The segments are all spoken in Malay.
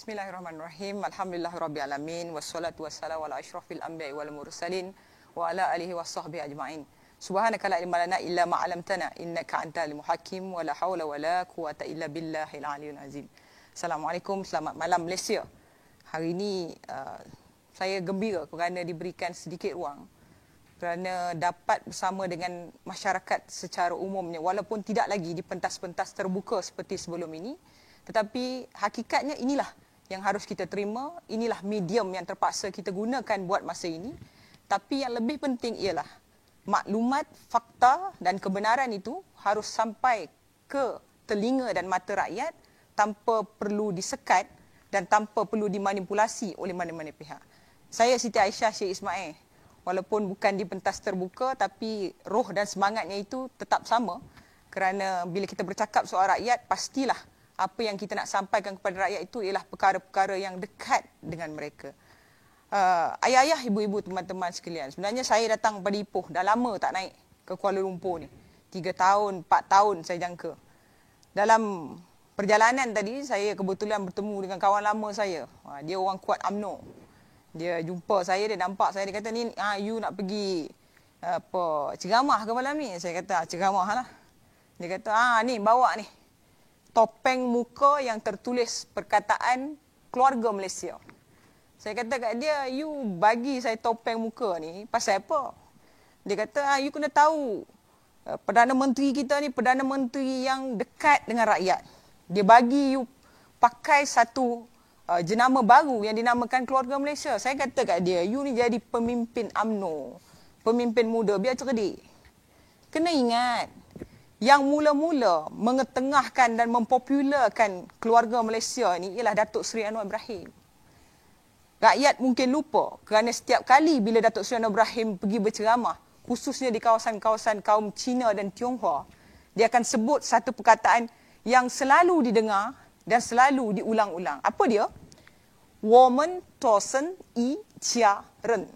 Bismillahirrahmanirrahim. Alhamdulillahirabbil alamin wassalatu wassalamu ala asyrafil anbiya'i wal mursalin wa ala alihi washabbihi ajma'in. Subhanaka la ilma lana illa ma 'allamtana innaka antal muhakkim wa la haula wa la quwwata illa billahil aliyyil azim. Assalamualaikum, selamat malam Malaysia. Hari ini saya gembira kerana diberikan sedikit ruang kerana dapat bersama dengan masyarakat secara umumnya, walaupun tidak lagi di pentas-pentas terbuka seperti sebelum ini. Tetapi hakikatnya inilah yang harus kita terima, inilah medium yang terpaksa kita gunakan buat masa ini. Tapi yang lebih penting ialah maklumat, fakta dan kebenaran itu harus sampai ke telinga dan mata rakyat tanpa perlu disekat dan tanpa perlu dimanipulasi oleh mana-mana pihak. Saya Siti Aisyah Syekh Ismail, walaupun bukan di pentas terbuka tapi roh dan semangatnya itu tetap sama. Kerana bila kita bercakap soal rakyat, pastilah apa yang kita nak sampaikan kepada rakyat itu ialah perkara-perkara yang dekat dengan mereka. Ayah-ayah, ibu-ibu, teman-teman sekalian, sebenarnya saya datang pada Ipoh, dah lama tak naik ke Kuala Lumpur ni. 3 tahun, 4 tahun saya jangka. Dalam perjalanan tadi, saya kebetulan bertemu dengan kawan lama saya. Dia orang kuat UMNO. Dia jumpa saya, dia nampak saya, dia kata, ni you nak pergi ceramah ke malam ni? Saya kata, ceramah lah. Dia kata, ni bawa ni topeng muka yang tertulis perkataan keluarga Malaysia. Saya kata kat dia, you bagi saya topeng muka ni pasal apa? Dia kata, you kena tahu Perdana Menteri kita ni Perdana Menteri yang dekat dengan rakyat. Dia bagi you pakai satu jenama baru yang dinamakan keluarga Malaysia. Saya kata kat dia, you ni jadi pemimpin UMNO, pemimpin muda, biar cerdik. Kena ingat, yang mula-mula mengetengahkan dan mempopularkan keluarga Malaysia ni ialah Datuk Seri Anwar Ibrahim. Rakyat mungkin lupa kerana setiap kali bila Datuk Seri Anwar Ibrahim pergi berceramah, khususnya di kawasan-kawasan kaum Cina dan Tionghoa, dia akan sebut satu perkataan yang selalu didengar dan selalu diulang-ulang. Apa dia? Woman tosen I Chia Ren.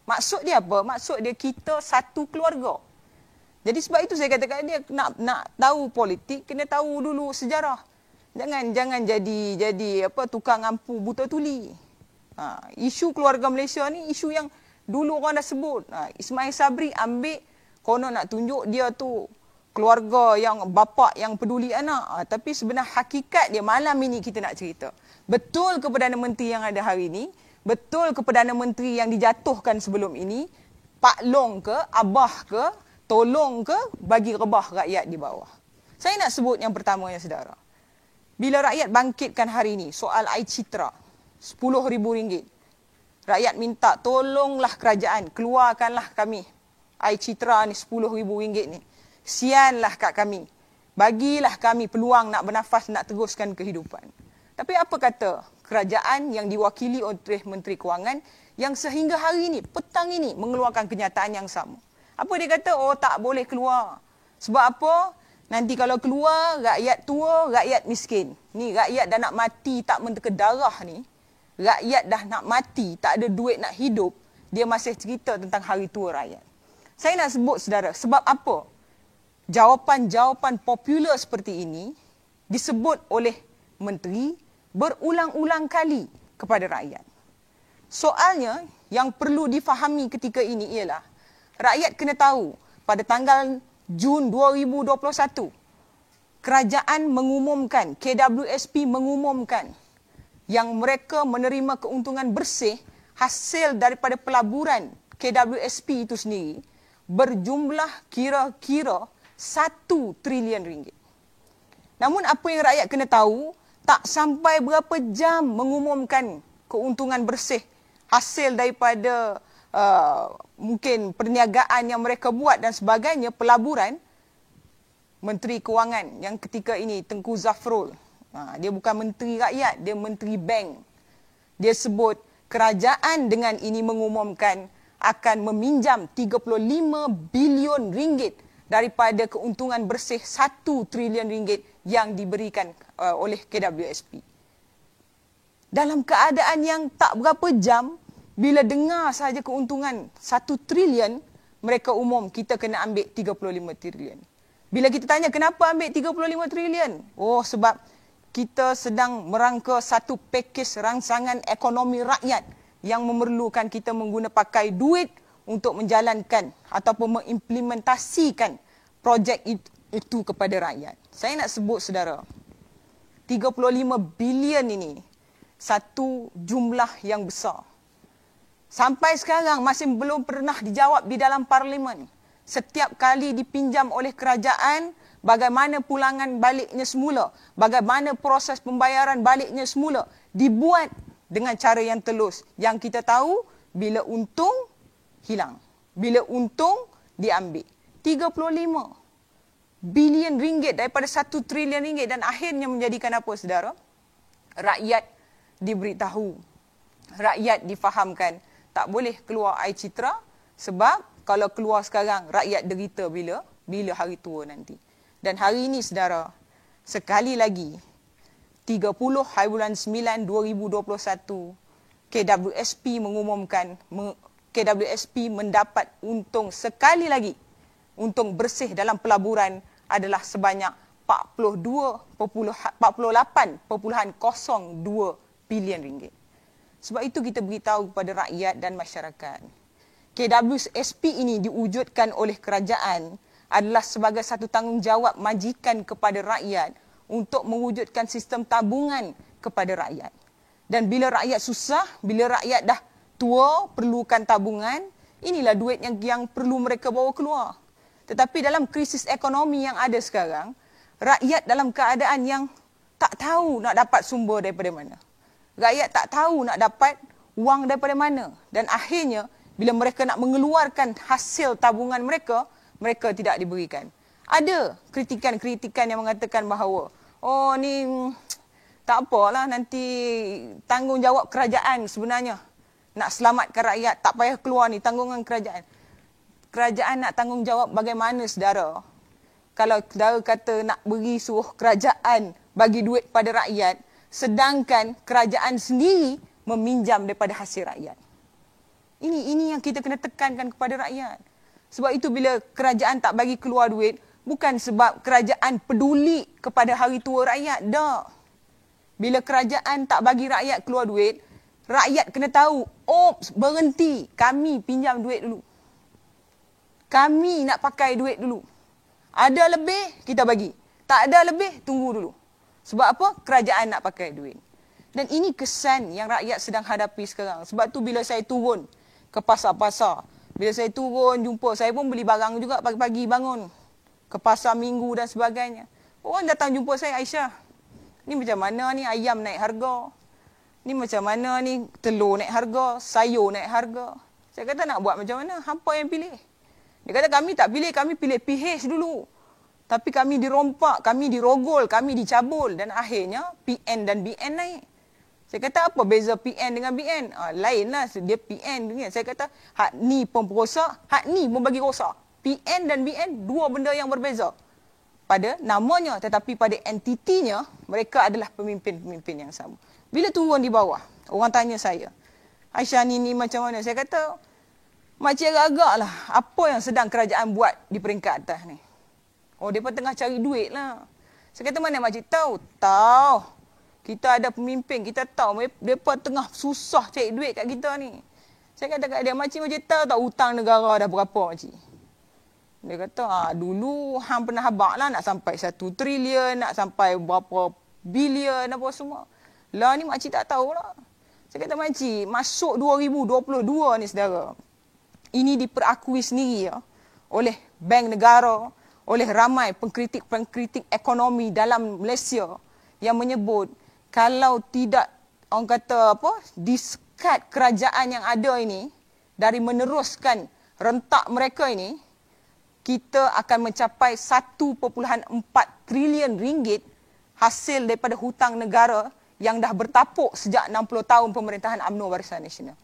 Maksud dia apa? Maksud dia kita satu keluarga. Jadi sebab itu saya katakan dia nak tahu politik, kena tahu dulu sejarah. Jangan jadi tukang ampu buta tuli. Isu keluarga Malaysia ni isu yang dulu orang dah sebut. Ismail Sabri ambil konon nak tunjuk dia tu keluarga yang bapa yang peduli anak. Tapi sebenarnya hakikat dia malam ini kita nak cerita. Betul ke Perdana Menteri yang ada hari ini? Betul ke Perdana Menteri yang dijatuhkan sebelum ini? Pak Long ke? Abah ke? Tolong ke bagi rebah rakyat di bawah? Saya nak sebut yang pertamanya, saudara. Bila rakyat bangkitkan hari ini soal air citra, RM10,000. Rakyat minta tolonglah kerajaan, keluarkanlah kami air citra ni RM10,000 ni. Sianlah kat kami. Bagilah kami peluang nak bernafas, nak teruskan kehidupan. Tapi apa kata kerajaan yang diwakili oleh Menteri Kewangan yang sehingga hari ini, petang ini mengeluarkan kenyataan yang sama? Apa dia kata? Oh, tak boleh keluar. Sebab apa? Nanti kalau keluar, rakyat tua, rakyat miskin. Ni rakyat dah nak mati, tak menteka darah ni. Rakyat dah nak mati, tak ada duit nak hidup. Dia masih cerita tentang hari tua rakyat. Saya nak sebut, saudara, sebab apa jawapan-jawapan popular seperti ini disebut oleh menteri berulang-ulang kali kepada rakyat. Soalnya, yang perlu difahami ketika ini ialah rakyat kena tahu, pada tanggal Jun 2021, kerajaan mengumumkan, KWSP mengumumkan yang mereka menerima keuntungan bersih hasil daripada pelaburan KWSP itu sendiri berjumlah kira-kira RM1 trilion. Namun apa yang rakyat kena tahu, tak sampai berapa jam mengumumkan keuntungan bersih hasil daripada mungkin perniagaan yang mereka buat dan sebagainya, pelaburan, Menteri Kewangan yang ketika ini Tengku Zafrul, dia bukan menteri rakyat, dia menteri bank. Dia sebut kerajaan dengan ini mengumumkan akan meminjam RM35 bilion daripada keuntungan bersih RM1 trilion yang diberikan oleh KWSP. Dalam keadaan yang tak berapa jam, bila dengar sahaja keuntungan RM1 trilion, mereka umum kita kena ambil RM35 trilion. Bila kita tanya kenapa ambil RM35 trilion? Oh, sebab kita sedang merangka satu pakej rangsangan ekonomi rakyat yang memerlukan kita menggunakan pakai duit untuk menjalankan ataupun mengimplementasikan projek itu kepada rakyat. Saya nak sebut saudara, 35 bilion ini satu jumlah yang besar. Sampai sekarang masih belum pernah dijawab di dalam parlimen. Setiap kali dipinjam oleh kerajaan, bagaimana pulangan baliknya semula, bagaimana proses pembayaran baliknya semula, dibuat dengan cara yang telus. Yang kita tahu, bila untung, hilang. Bila untung, diambil. 35 bilion ringgit daripada 1 trilion ringgit, dan akhirnya menjadikan apa, saudara? Rakyat diberitahu, rakyat difahamkan, tak boleh keluar air citra, sebab kalau keluar sekarang, rakyat derita bila hari tua nanti. Dan hari ini, saudara, sekali lagi, 30 hari bulan 9 2021, KWSP mengumumkan, KWSP mendapat untung sekali lagi. Untung bersih dalam pelaburan adalah sebanyak 48.02 bilion ringgit. Sebab itu kita beritahu kepada rakyat dan masyarakat, KWSP ini diwujudkan oleh kerajaan adalah sebagai satu tanggungjawab majikan kepada rakyat untuk mewujudkan sistem tabungan kepada rakyat. Dan bila rakyat susah, bila rakyat dah tua, perlukan tabungan, inilah duit yang perlu mereka bawa keluar. Tetapi dalam krisis ekonomi yang ada sekarang, rakyat dalam keadaan yang tak tahu nak dapat sumber daripada mana. Rakyat tak tahu nak dapat wang daripada mana. Dan akhirnya, bila mereka nak mengeluarkan hasil tabungan mereka, mereka tidak diberikan. Ada kritikan-kritikan yang mengatakan bahawa, oh ni tak apalah, nanti tanggungjawab kerajaan sebenarnya. Nak selamatkan rakyat, tak payah keluar ni tanggungan kerajaan. Kerajaan nak tanggungjawab bagaimana, saudara? Kalau saudara kata nak beri suruh kerajaan bagi duit pada rakyat, sedangkan kerajaan sendiri meminjam daripada hasil rakyat. Ini yang kita kena tekankan kepada rakyat. Sebab itu bila kerajaan tak bagi keluar duit, bukan sebab kerajaan peduli kepada hari tua rakyat. Tak. Bila kerajaan tak bagi rakyat keluar duit, rakyat kena tahu, oops, berhenti, kami pinjam duit dulu. Kami nak pakai duit dulu. Ada lebih, kita bagi. Tak ada lebih, tunggu dulu. Sebab apa? Kerajaan nak pakai duit. Dan ini kesan yang rakyat sedang hadapi sekarang. Sebab tu bila saya turun ke pasar-pasar, bila saya turun jumpa, saya pun beli barang juga pagi-pagi bangun. Ke pasar minggu dan sebagainya. Orang datang jumpa saya, Aisyah, ni macam mana ni ayam naik harga? Ni macam mana ni telur naik harga? Sayur naik harga? Saya kata nak buat macam mana? Hampa yang pilih. Dia kata kami tak pilih, kami pilih PH dulu. Tapi kami dirompak, kami dirogol, kami dicabul. Dan akhirnya PN dan BN naik. Saya kata apa beza PN dengan BN? Lainlah, dia PN. Saya kata hak ni pun perosak, hak ni pun bagi rosak. PN dan BN dua benda yang berbeza. Pada namanya, tetapi pada entitinya, mereka adalah pemimpin-pemimpin yang sama. Bila turun di bawah, orang tanya saya, Aisyah ni macam mana? Saya kata, makcik agak-agak lah, apa yang sedang kerajaan buat di peringkat atas ni? Oh, mereka tengah cari duit lah. Saya kata, mana makcik tahu? Tahu. Kita ada pemimpin, kita tahu. Mereka tengah susah cari duit kat kita ni. Saya kata kat dia, makcik tahu tak hutang negara dah berapa, makcik? Dia kata, dulu hang pernah habak lah nak sampai 1 trilion, nak sampai berapa bilion, apa semua. Lah ni makcik tak tahu lah. Saya kata, makcik, masuk 2022 ni, saudara. Ini diperakui sendiri ya, oleh Bank Negara, oleh ramai pengkritik-pengkritik ekonomi dalam Malaysia yang menyebut kalau tidak, orang kata apa, diskat kerajaan yang ada ini dari meneruskan rentak mereka ini, kita akan mencapai 1.4 trilion ringgit hasil daripada hutang negara yang dah bertapuk sejak 60 tahun pemerintahan UMNO Barisan Nasional.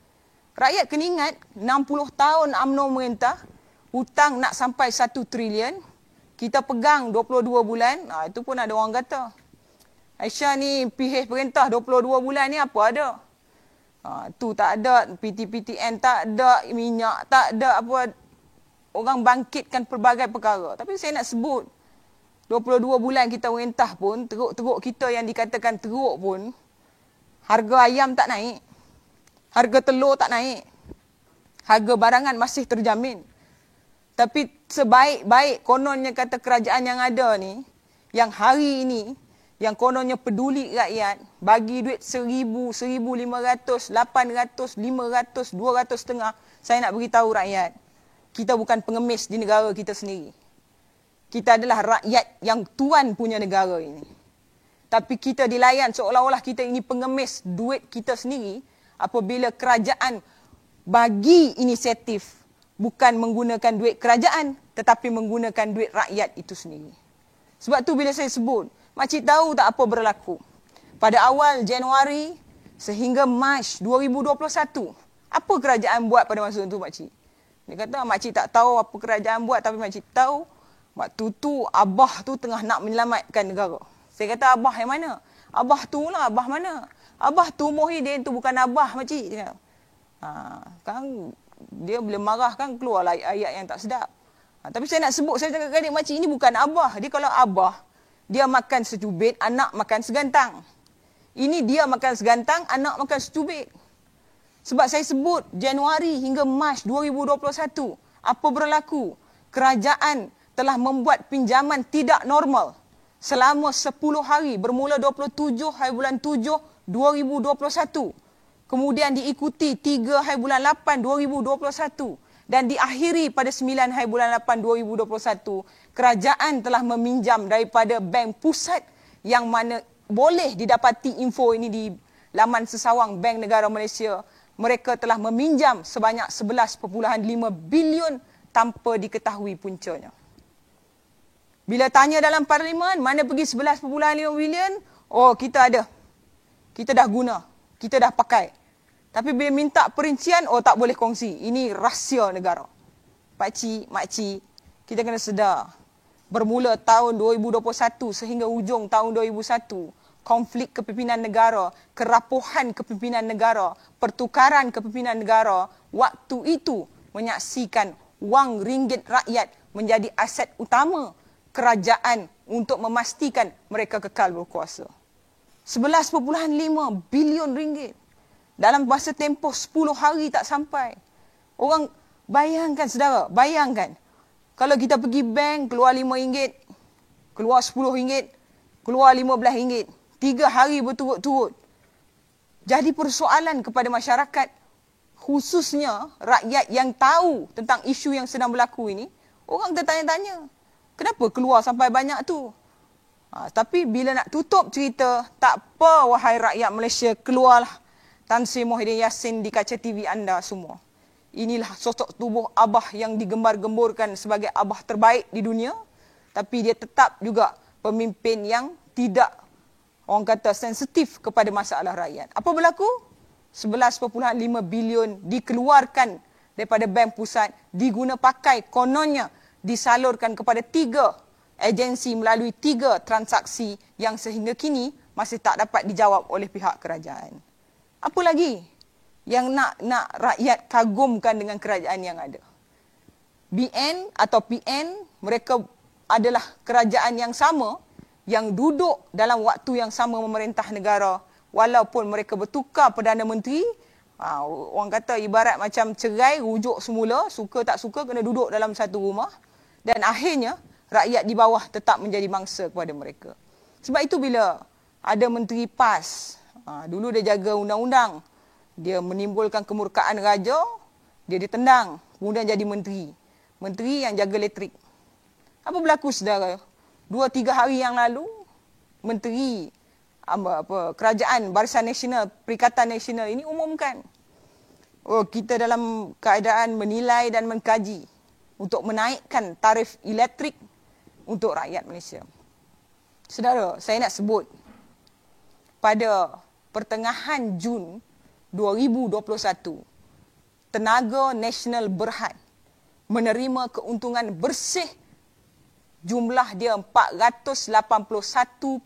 Rakyat kena ingat, 60 tahun UMNO merintah, hutang nak sampai 1 trilion, kita pegang 22 bulan, itu pun ada orang kata, Aisyah ni PH perintah 22 bulan ni apa ada? Tu tak ada, PTPTN tak ada, minyak tak ada, apa, orang bangkitkan pelbagai perkara. Tapi saya nak sebut, 22 bulan kita merintah pun, teruk-teruk kita yang dikatakan teruk pun, harga ayam tak naik. Harga telur tak naik. Harga barangan masih terjamin. Tapi sebaik-baik kononnya kata kerajaan yang ada ni, yang hari ini, yang kononnya peduli rakyat, bagi duit 1,000, 1,500, 800, 500, 200 setengah, saya nak beritahu rakyat, kita bukan pengemis di negara kita sendiri. Kita adalah rakyat yang tuan punya negara ini. Tapi kita dilayan seolah-olah kita ini pengemis duit kita sendiri apabila kerajaan bagi inisiatif bukan menggunakan duit kerajaan tetapi menggunakan duit rakyat itu sendiri. Sebab tu bila saya sebut, makcik tahu tak apa berlaku? Pada awal Januari sehingga Mac 2021, apa kerajaan buat pada masa itu makcik? Dia kata makcik tak tahu apa kerajaan buat tapi makcik tahu waktu tu Abah tu tengah nak menyelamatkan negara. Saya kata Abah yang mana? Abah tu lah, Abah mana? Abah tu Muhyiddin tu bukan Abah makcik. Dia kata. Kan dia bila marah kan keluarlah ayat yang tak sedap. Tapi saya nak sebut, saya cakap adik makcik ini bukan Abah. Dia kalau Abah, dia makan secubit, anak makan segantang. Ini dia makan segantang, anak makan secubit. Sebab saya sebut Januari hingga Mac 2021, apa berlaku? Kerajaan telah membuat pinjaman tidak normal selama 10 hari bermula 27 hari bulan 7 2021. Kemudian diikuti 3 hari bulan 8 2021 dan diakhiri pada 9 hari bulan 8 2021. Kerajaan telah meminjam daripada Bank Pusat yang mana boleh didapati info ini di laman sesawang Bank Negara Malaysia. Mereka telah meminjam sebanyak 11.5 bilion tanpa diketahui puncanya. Bila tanya dalam parlimen, mana pergi 11.5 bilion? Oh, kita ada. Kita dah guna. Kita dah pakai. Tapi bila minta perincian, oh tak boleh kongsi. Ini rahsia negara. Pakcik, makcik, kita kena sedar. Bermula tahun 2021 sehingga ujung tahun 2001, konflik kepimpinan negara, kerapuhan kepimpinan negara, pertukaran kepimpinan negara, waktu itu menyaksikan wang ringgit rakyat menjadi aset utama kerajaan untuk memastikan mereka kekal berkuasa. 11.5 bilion ringgit. Dalam masa tempoh 10 hari tak sampai. Orang bayangkan saudara, bayangkan. Kalau kita pergi bank, keluar RM5, keluar RM10, keluar RM15. 3 hari berturut-turut. Jadi persoalan kepada masyarakat, khususnya rakyat yang tahu tentang isu yang sedang berlaku ini, orang tertanya-tanya, kenapa keluar sampai banyak tu? Tapi bila nak tutup cerita, tak apa wahai rakyat Malaysia, keluarlah Tan Sri Muhyiddin Yassin di kaca TV anda semua. Inilah sosok tubuh Abah yang digembar-gemburkan sebagai Abah terbaik di dunia. Tapi dia tetap juga pemimpin yang tidak, orang kata, sensitif kepada masalah rakyat. Apa berlaku? 11.5 bilion dikeluarkan daripada Bank Pusat, diguna pakai, kononnya disalurkan kepada 3 agensi melalui 3 transaksi yang sehingga kini masih tak dapat dijawab oleh pihak kerajaan. Apa lagi yang nak rakyat kagumkan dengan kerajaan yang ada? BN atau PN, mereka adalah kerajaan yang sama yang duduk dalam waktu yang sama memerintah negara walaupun mereka bertukar Perdana Menteri. Orang kata ibarat macam cerai, rujuk semula, suka tak suka kena duduk dalam satu rumah dan akhirnya rakyat di bawah tetap menjadi mangsa kepada mereka. Sebab itu bila ada Menteri PAS, dulu dia jaga undang-undang, dia menimbulkan kemurkaan raja, dia ditendang, kemudian jadi menteri. Menteri yang jaga elektrik. Apa berlaku saudara? 2-3 hari yang lalu, Menteri Kerajaan Barisan Nasional, Perikatan Nasional ini umumkan, kita dalam keadaan menilai dan mengkaji untuk menaikkan tarif elektrik untuk rakyat Malaysia. Saudara, saya nak sebut, pada pertengahan Jun 2021, Tenaga Nasional Berhad menerima keuntungan bersih jumlah dia 481.3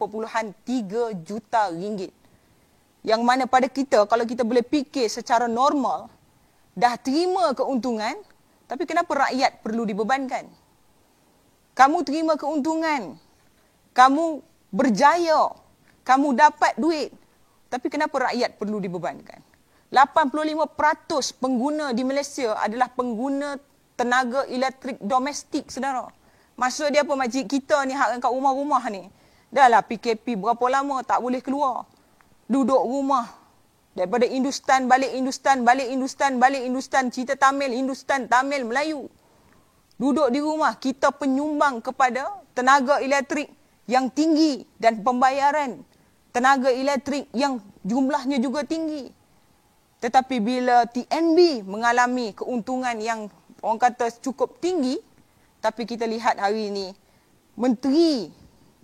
juta ringgit. Yang mana pada kita, kalau kita boleh fikir secara normal, dah terima keuntungan, tapi kenapa rakyat perlu dibebankan? Kamu terima keuntungan kamu berjaya, kamu dapat duit. Tapi kenapa rakyat perlu dibebankan? 85% pengguna di Malaysia adalah pengguna tenaga elektrik domestik, saudara. Maksud dia apa, makcik kita ni hak kat rumah-rumah ni. Dah lah PKP berapa lama tak boleh keluar. Duduk rumah. Daripada Hindustan, balik Hindustan, balik Hindustan, balik Hindustan, cerita Tamil, Hindustan, Tamil, Melayu. Duduk di rumah, kita penyumbang kepada tenaga elektrik yang tinggi dan pembayaran tenaga elektrik yang jumlahnya juga tinggi. Tetapi bila TNB mengalami keuntungan yang orang kata cukup tinggi, tapi kita lihat hari ini, menteri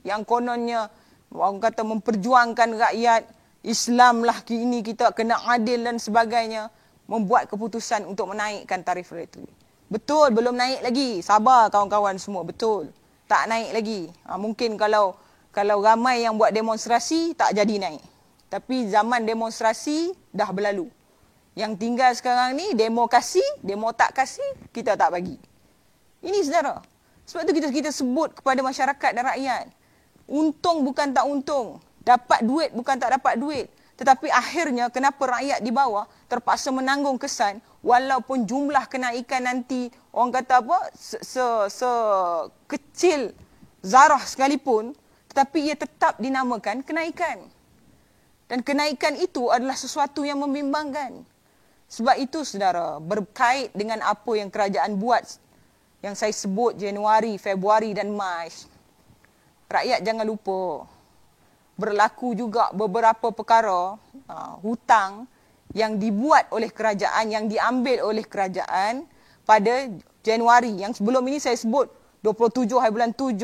yang kononnya orang kata memperjuangkan rakyat, Islam lah kini kita kena adil dan sebagainya, membuat keputusan untuk menaikkan tarif elektrik. Betul, belum naik lagi. Sabar kawan-kawan semua, betul. Tak naik lagi. Mungkin kalau ramai yang buat demonstrasi, tak jadi naik. Tapi zaman demonstrasi dah berlalu. Yang tinggal sekarang ni, demo kasih, demo tak kasih, kita tak bagi. Ini saudara. Sebab tu kita sebut kepada masyarakat dan rakyat. Untung bukan tak untung. Dapat duit bukan tak dapat duit. Tetapi akhirnya kenapa rakyat di bawah terpaksa menanggung kesan walaupun jumlah kenaikan nanti orang kata apa sekecil zarah sekalipun, tetapi ia tetap dinamakan kenaikan. Dan kenaikan itu adalah sesuatu yang membimbangkan. Sebab itu saudara, berkait dengan apa yang kerajaan buat yang saya sebut Januari, Februari dan Mac. Rakyat jangan lupa berlaku juga beberapa perkara hutang yang dibuat oleh kerajaan, yang diambil oleh kerajaan pada Januari. Yang sebelum ini saya sebut 27 hari bulan 7,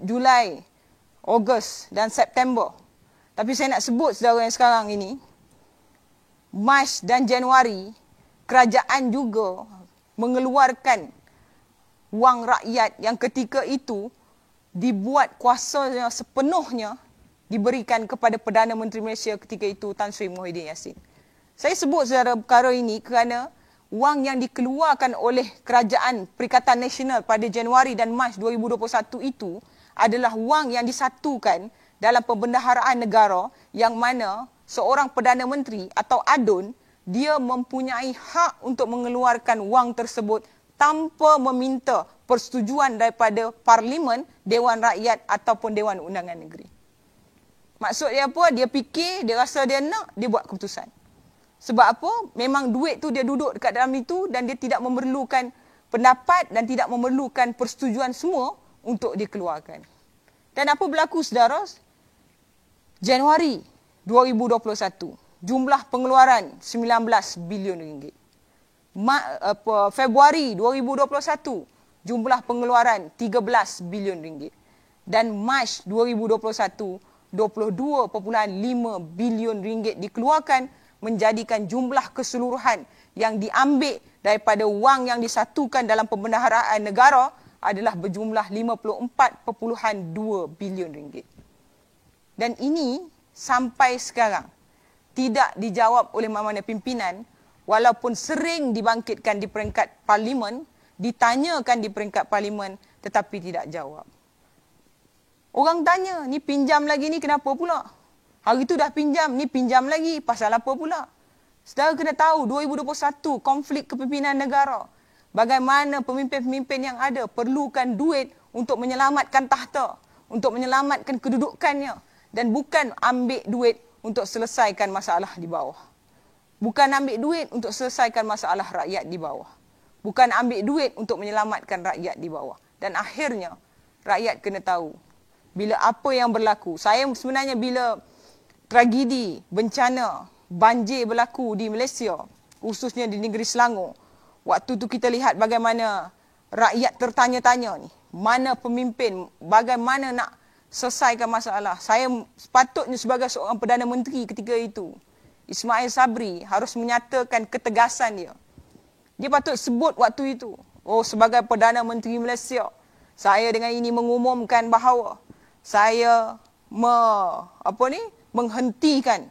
Julai, Ogos dan September. Tapi saya nak sebut saudara yang sekarang ini, Mac dan Januari, kerajaan juga mengeluarkan wang rakyat yang ketika itu dibuat kuasanya sepenuhnya diberikan kepada Perdana Menteri Malaysia ketika itu, Tan Sri Muhyiddin Yassin. Saya sebut saudara perkara ini kerana wang yang dikeluarkan oleh Kerajaan Perikatan Nasional pada Januari dan Mac 2021 itu adalah wang yang disatukan dalam pembendaharaan negara, yang mana seorang Perdana Menteri atau ADUN, dia mempunyai hak untuk mengeluarkan wang tersebut tanpa meminta persetujuan daripada Parlimen, Dewan Rakyat ataupun Dewan Undangan Negeri. Maksud dia apa? Dia fikir, dia rasa dia nak, dia buat keputusan. Sebab apa? Memang duit tu dia duduk dekat dalam itu dan dia tidak memerlukan pendapat dan tidak memerlukan persetujuan semua untuk dikeluarkan. Dan apa berlaku saudara? Januari 2021, jumlah pengeluaran 19 bilion ringgit. Februari 2021, jumlah pengeluaran 13 bilion ringgit. Dan Mac 2021, 22.5 bilion ringgit dikeluarkan, menjadikan jumlah keseluruhan yang diambil daripada wang yang disatukan dalam pembendaharaan negara adalah berjumlah 54.2 bilion ringgit. Dan ini sampai sekarang tidak dijawab oleh mana-mana pimpinan, walaupun sering dibangkitkan di peringkat parlimen, ditanyakan di peringkat parlimen, tetapi tidak jawab. Orang tanya, ni pinjam lagi ni kenapa pula? Hari tu dah pinjam, ni pinjam lagi, pasal apa pula? Saudara kena tahu, 2021, konflik kepimpinan negara. Bagaimana pemimpin-pemimpin yang ada perlukan duit untuk menyelamatkan tahta, untuk menyelamatkan kedudukannya. Dan bukan ambil duit untuk selesaikan masalah di bawah. Bukan ambil duit untuk selesaikan masalah rakyat di bawah. Bukan ambil duit untuk menyelamatkan rakyat di bawah. Dan akhirnya, rakyat kena tahu. Bila apa yang berlaku. Saya sebenarnya bila tragedi, bencana, banjir berlaku di Malaysia, khususnya di negeri Selangor, waktu tu kita lihat bagaimana rakyat tertanya-tanya ni. Mana pemimpin, bagaimana nak selesaikan masalah. Saya sepatutnya sebagai seorang Perdana Menteri ketika itu, Ismail Sabri harus menyatakan ketegasan dia. Dia patut sebut waktu itu, oh sebagai Perdana Menteri Malaysia, saya dengan ini mengumumkan bahawa saya menghentikan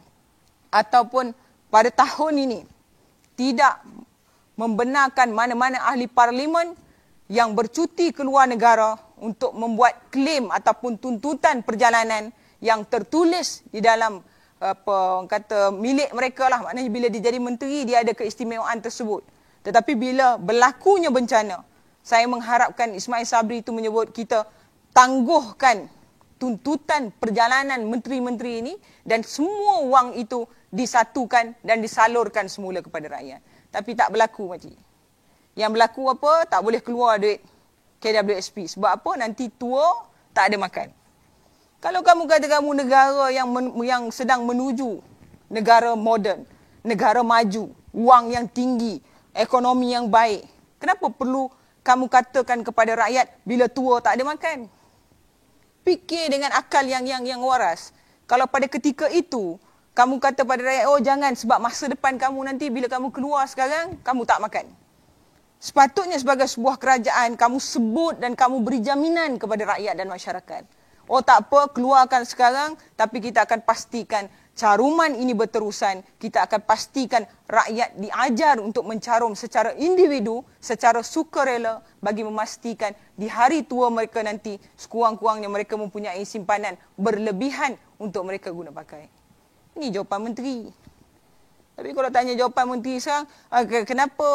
ataupun pada tahun ini tidak membenarkan mana-mana ahli parlimen yang bercuti keluar negara untuk membuat klaim ataupun tuntutan perjalanan yang tertulis di dalam apa orang kata milik mereka lah. Maknanya bila dia jadi menteri, dia ada keistimewaan tersebut. Tetapi bila berlakunya bencana, saya mengharapkan Ismail Sabri itu menyebut kita tangguhkan tuntutan perjalanan menteri-menteri ini dan semua wang itu disatukan dan disalurkan semula kepada rakyat. Tapi tak berlaku, makcik. Yang berlaku apa? Tak boleh keluar duit KWSP. Sebab apa? Nanti tua tak ada makan. Kalau kamu kata kamu negara yang sedang menuju negara moden, negara maju, wang yang tinggi, ekonomi yang baik, kenapa perlu kamu katakan kepada rakyat bila tua tak ada makan? Fikir dengan akal yang waras. Kalau pada ketika itu kamu kata pada rakyat, oh jangan sebab masa depan kamu nanti bila kamu keluar sekarang, kamu tak makan. Sepatutnya sebagai sebuah kerajaan, kamu sebut dan kamu beri jaminan kepada rakyat dan masyarakat. Oh tak apa, keluarkan sekarang, tapi kita akan pastikan caruman ini berterusan. Kita akan pastikan rakyat diajar untuk mencarum secara individu, secara sukarela bagi memastikan di hari tua mereka nanti, sekurang-kurangnya mereka mempunyai simpanan berlebihan untuk mereka guna pakai. Ini jawapan menteri. Tapi kalau tanya jawapan menteri sekarang, kenapa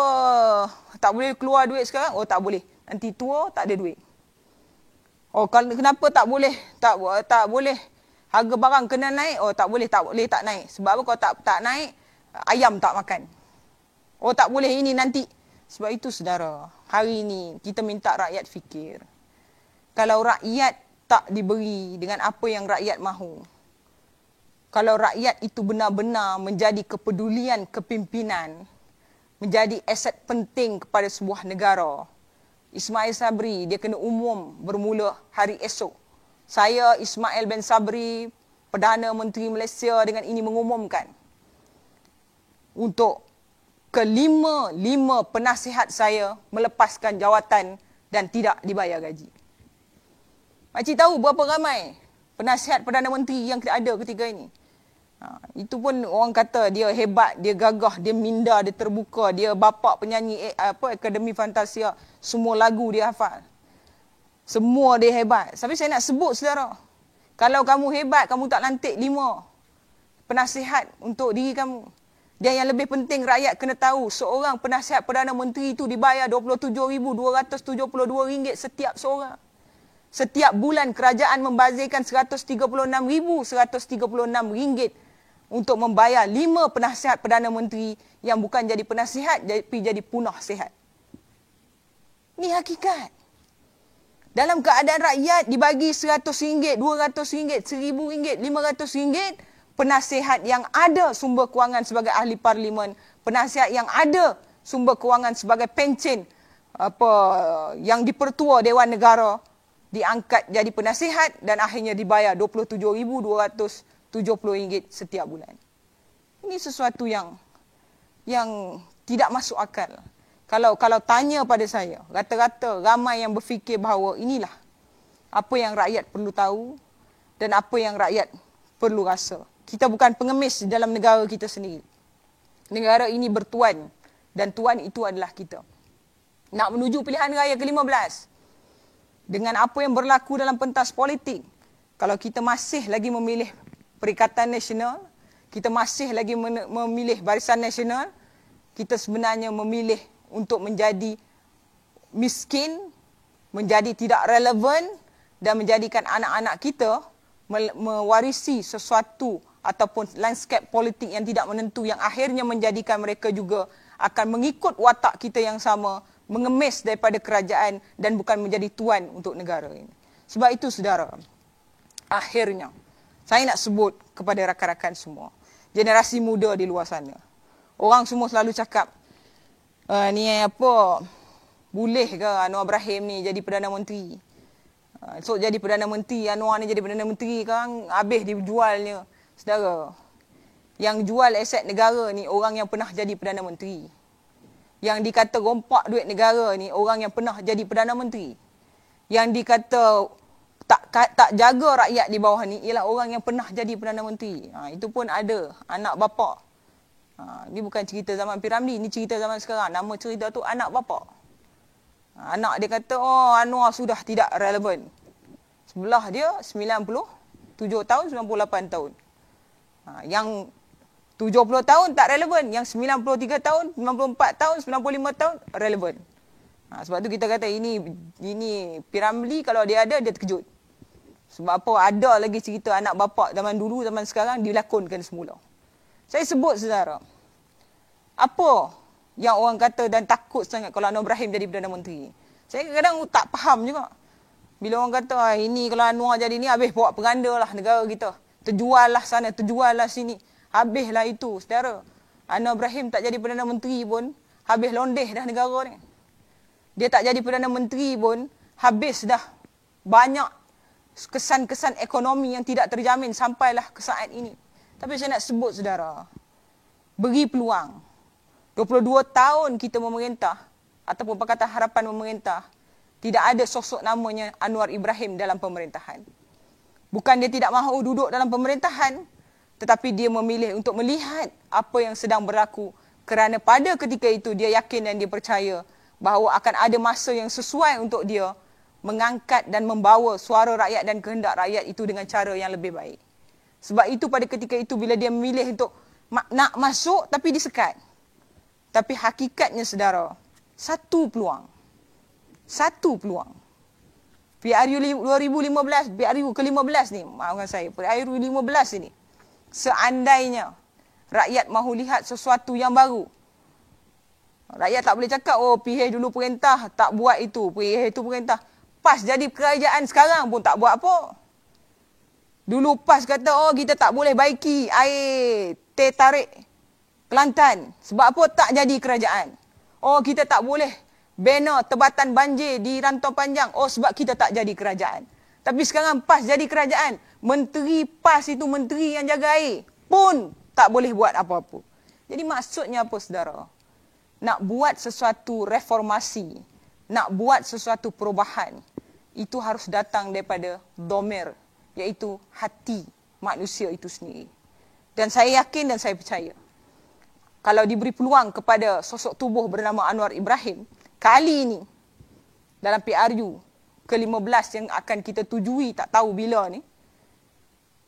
tak boleh keluar duit sekarang? Oh tak boleh. Nanti tua tak ada duit. Oh kenapa tak boleh? Tak boleh. Harga barang kena naik. Oh tak boleh tak naik. Sebab apa? Kalau tak naik, ayam tak makan. Oh tak boleh ini nanti. Sebab itu saudara, hari ini kita minta rakyat fikir. Kalau rakyat tak diberi dengan apa yang rakyat mahu, kalau rakyat itu benar-benar menjadi kepedulian kepimpinan, menjadi aset penting kepada sebuah negara, Ismail Sabri, dia kena umum bermula hari esok. Saya, Ismail bin Sabri, Perdana Menteri Malaysia dengan ini mengumumkan untuk kelima penasihat saya melepaskan jawatan dan tidak dibayar gaji. Makcik tahu berapa ramai penasihat Perdana Menteri yang ada ketika ini? Itu pun orang kata dia hebat, dia gagah, dia minda, dia terbuka, dia bapa penyanyi Akademi Fantasia, semua lagu dia hafal. Semua dia hebat. Tapi saya nak sebut saudara, kalau kamu hebat, kamu tak lantik 5 penasihat untuk diri kamu. Dan yang lebih penting rakyat kena tahu, seorang penasihat Perdana Menteri itu dibayar RM27,272 setiap seorang. Setiap bulan kerajaan membazirkan RM136,136 untuk membayar 5 penasihat Perdana Menteri yang bukan jadi penasihat, tapi jadi punah sihat. Ini hakikat. Dalam keadaan rakyat dibagi RM100, RM200, RM1,000, RM500, penasihat yang ada sumber kewangan sebagai ahli parlimen, penasihat yang ada sumber kewangan sebagai pencen yang dipertua Dewan Negara, diangkat jadi penasihat dan akhirnya dibayar RM27,270 setiap bulan. Ini sesuatu yang tidak masuk akal. Kalau tanya pada saya, rata-rata ramai yang berfikir bahawa inilah apa yang rakyat perlu tahu dan apa yang rakyat perlu rasa. Kita bukan pengemis dalam negara kita sendiri. Negara ini bertuan dan tuan itu adalah kita. Nak menuju pilihan raya ke-15, dengan apa yang berlaku dalam pentas politik, kalau kita masih lagi memilih Perikatan Nasional, kita masih lagi memilih Barisan Nasional, kita sebenarnya memilih untuk menjadi miskin, menjadi tidak relevan dan menjadikan anak-anak kita mewarisi sesuatu ataupun landscape politik yang tidak menentu yang akhirnya menjadikan mereka juga akan mengikut watak kita yang sama, mengemis daripada kerajaan dan bukan menjadi tuan untuk negara ini. Sebab itu saudara, akhirnya saya nak sebut kepada rakan-rakan semua, generasi muda di luar sana. Orang semua selalu cakap, ni apa, boleh ke Anwar Ibrahim ni jadi Perdana Menteri? So jadi Perdana Menteri, Anwar ni jadi Perdana Menteri kan habis dijualnya. Saudara, yang jual aset negara ni orang yang pernah jadi Perdana Menteri. Yang dikata rompak duit negara ni orang yang pernah jadi Perdana Menteri. Yang dikata tak jaga rakyat di bawah ni ialah orang yang pernah jadi Perdana Menteri. Itu pun ada anak bapa. Ni bukan cerita zaman P. Ramlee, ni cerita zaman sekarang. Nama cerita tu anak bapa. Anak dia kata, oh Anwar sudah tidak relevan. Sebelah dia 97 tahun, 98 tahun. Yang 70 tahun tak relevan. Yang 93 tahun, 94 tahun, 95 tahun relevan. Sebab tu kita kata ini P. Ramlee kalau dia ada, dia terkejut. Sebab apa? Ada lagi cerita anak bapa zaman dulu, zaman sekarang dilakonkan semula. Saya sebut saudara, apa yang orang kata dan takut sangat kalau Anwar Ibrahim jadi Perdana Menteri? Saya kadang tak faham juga. Bila orang kata, ini kalau Anwar jadi ni, habis bawa perganda lah negara kita. Terjual lah sana, terjual lah sini. Habislah itu, saudara. Anwar Ibrahim tak jadi Perdana Menteri pun, habis londeh dah negara ni. Dia tak jadi Perdana Menteri pun, habis dah banyak kesan-kesan ekonomi yang tidak terjamin sampailah ke saat ini. Tapi saya nak sebut, saudara, beri peluang. 22 tahun kita memerintah, ataupun Pakatan Harapan memerintah, tidak ada sosok namanya Anwar Ibrahim dalam pemerintahan. Bukan dia tidak mahu duduk dalam pemerintahan, tetapi dia memilih untuk melihat apa yang sedang berlaku. Kerana pada ketika itu dia yakin dan dia percaya bahawa akan ada masa yang sesuai untuk dia mengangkat dan membawa suara rakyat dan kehendak rakyat itu dengan cara yang lebih baik. Sebab itu pada ketika itu bila dia memilih untuk nak masuk tapi disekat. Tapi hakikatnya saudara, satu peluang. PRU 2015, PRU ke-15 ni, maafkan saya, PRU 15 ini, seandainya rakyat mahu lihat sesuatu yang baru, rakyat tak boleh cakap, oh PH dulu perintah, tak buat itu, PH itu perintah. PAS jadi kerajaan sekarang pun tak buat apa. Dulu PAS kata, oh kita tak boleh baiki air teh tarik Kelantan. Sebab apa? Tak jadi kerajaan. Oh kita tak boleh banner tebatan banjir di Rantau Panjang. Oh sebab kita tak jadi kerajaan. Tapi sekarang PAS jadi kerajaan. Menteri PAS itu menteri yang jaga air pun tak boleh buat apa-apa. Jadi maksudnya apa saudara? Nak buat sesuatu reformasi, nak buat sesuatu perubahan, itu harus datang daripada domir, iaitu hati manusia itu sendiri. Dan saya yakin dan saya percaya, kalau diberi peluang kepada sosok tubuh bernama Anwar Ibrahim, kali ini dalam PRU ke-15 yang akan kita tujui tak tahu bila ni,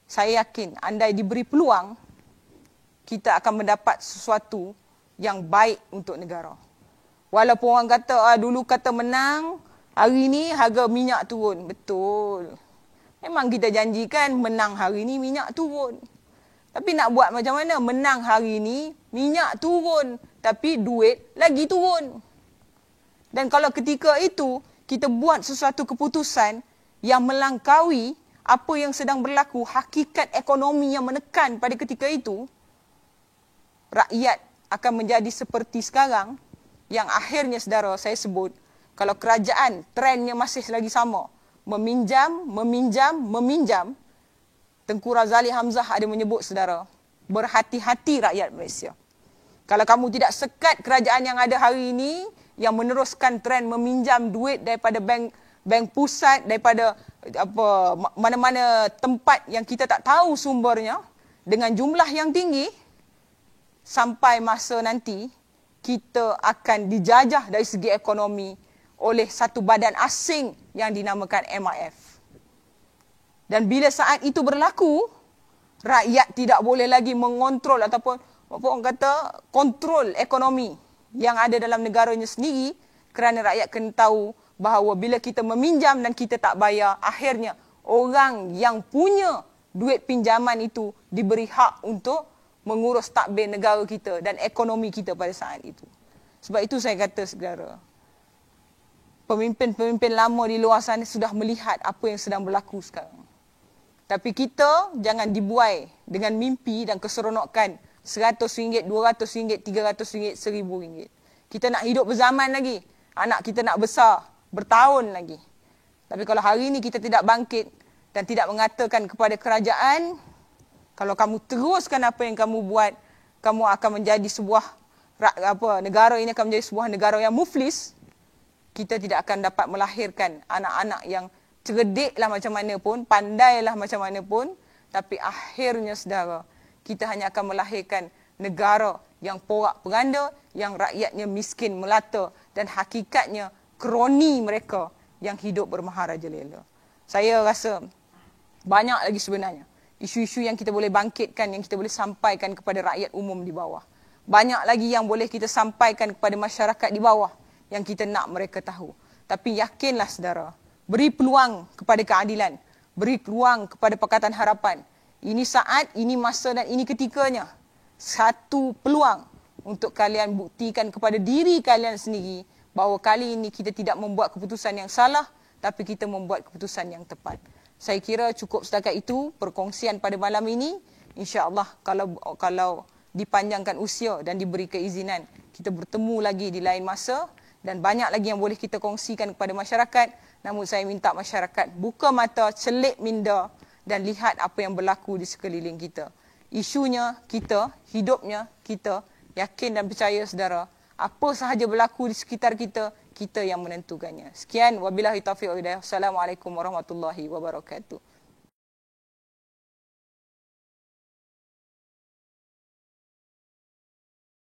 saya yakin andai diberi peluang, kita akan mendapat sesuatu yang baik untuk negara. Walaupun orang kata, dulu kata menang, hari ni harga minyak turun. Betul. Memang kita janjikan menang hari ni minyak turun. Tapi nak buat macam mana? Menang hari ni minyak turun, tapi duit lagi turun. Dan kalau ketika itu kita buat sesuatu keputusan yang melangkaui apa yang sedang berlaku, hakikat ekonomi yang menekan pada ketika itu, rakyat akan menjadi seperti sekarang, yang akhirnya saudara saya sebut, kalau kerajaan trendnya masih lagi sama, meminjam, Tengku Razali Hamzah ada menyebut saudara, berhati-hati rakyat Malaysia. Kalau kamu tidak sekat kerajaan yang ada hari ini, yang meneruskan trend meminjam duit daripada bank pusat, daripada mana-mana tempat yang kita tak tahu sumbernya, dengan jumlah yang tinggi, sampai masa nanti, kita akan dijajah dari segi ekonomi oleh satu badan asing yang dinamakan MIF. Dan bila saat itu berlaku, rakyat tidak boleh lagi mengontrol ataupun apa orang kata kontrol ekonomi yang ada dalam negaranya sendiri, kerana rakyat kena tahu bahawa bila kita meminjam dan kita tak bayar, akhirnya orang yang punya duit pinjaman itu diberi hak untuk mengurus takbir negara kita dan ekonomi kita pada saat itu. Sebab itu saya kata saudara, pemimpin-pemimpin lama di luar sana sudah melihat apa yang sedang berlaku sekarang. Tapi kita jangan dibuai dengan mimpi dan keseronokan RM100, RM200, RM300, RM1000. Kita nak hidup berzaman lagi. Anak kita nak besar, bertahun lagi. Tapi kalau hari ini kita tidak bangkit dan tidak mengatakan kepada kerajaan, kalau kamu teruskan apa yang kamu buat, kamu akan menjadi sebuah negara ini akan menjadi sebuah negara yang muflis. Kita tidak akan dapat melahirkan anak-anak yang cerdiklah macam mana pun, pandailah macam mana pun, tapi akhirnya saudara, kita hanya akan melahirkan negara yang porak-peranda, yang rakyatnya miskin melata, dan hakikatnya kroni mereka yang hidup bermaharajalela. Saya rasa banyak lagi sebenarnya isu-isu yang kita boleh bangkitkan, yang kita boleh sampaikan kepada rakyat umum di bawah. Banyak lagi yang boleh kita sampaikan kepada masyarakat di bawah yang kita nak mereka tahu. Tapi yakinlah saudara, beri peluang kepada keadilan, beri peluang kepada Pakatan Harapan. Ini saat, ini masa dan ini ketikanya. Satu peluang untuk kalian buktikan kepada diri kalian sendiri bahawa kali ini kita tidak membuat keputusan yang salah, tapi kita membuat keputusan yang tepat. Saya kira cukup setakat itu perkongsian pada malam ini. InsyaAllah kalau dipanjangkan usia dan diberi keizinan, kita bertemu lagi di lain masa dan banyak lagi yang boleh kita kongsikan kepada masyarakat. Namun saya minta masyarakat buka mata, celik minda dan lihat apa yang berlaku di sekeliling kita. Isunya kita, hidupnya kita, yakin dan percaya saudara, apa sahaja berlaku di sekitar kita, kita yang menentukannya. Sekian, wabillahi taufiq wal hidayah. Assalamualaikum warahmatullahi wabarakatuh.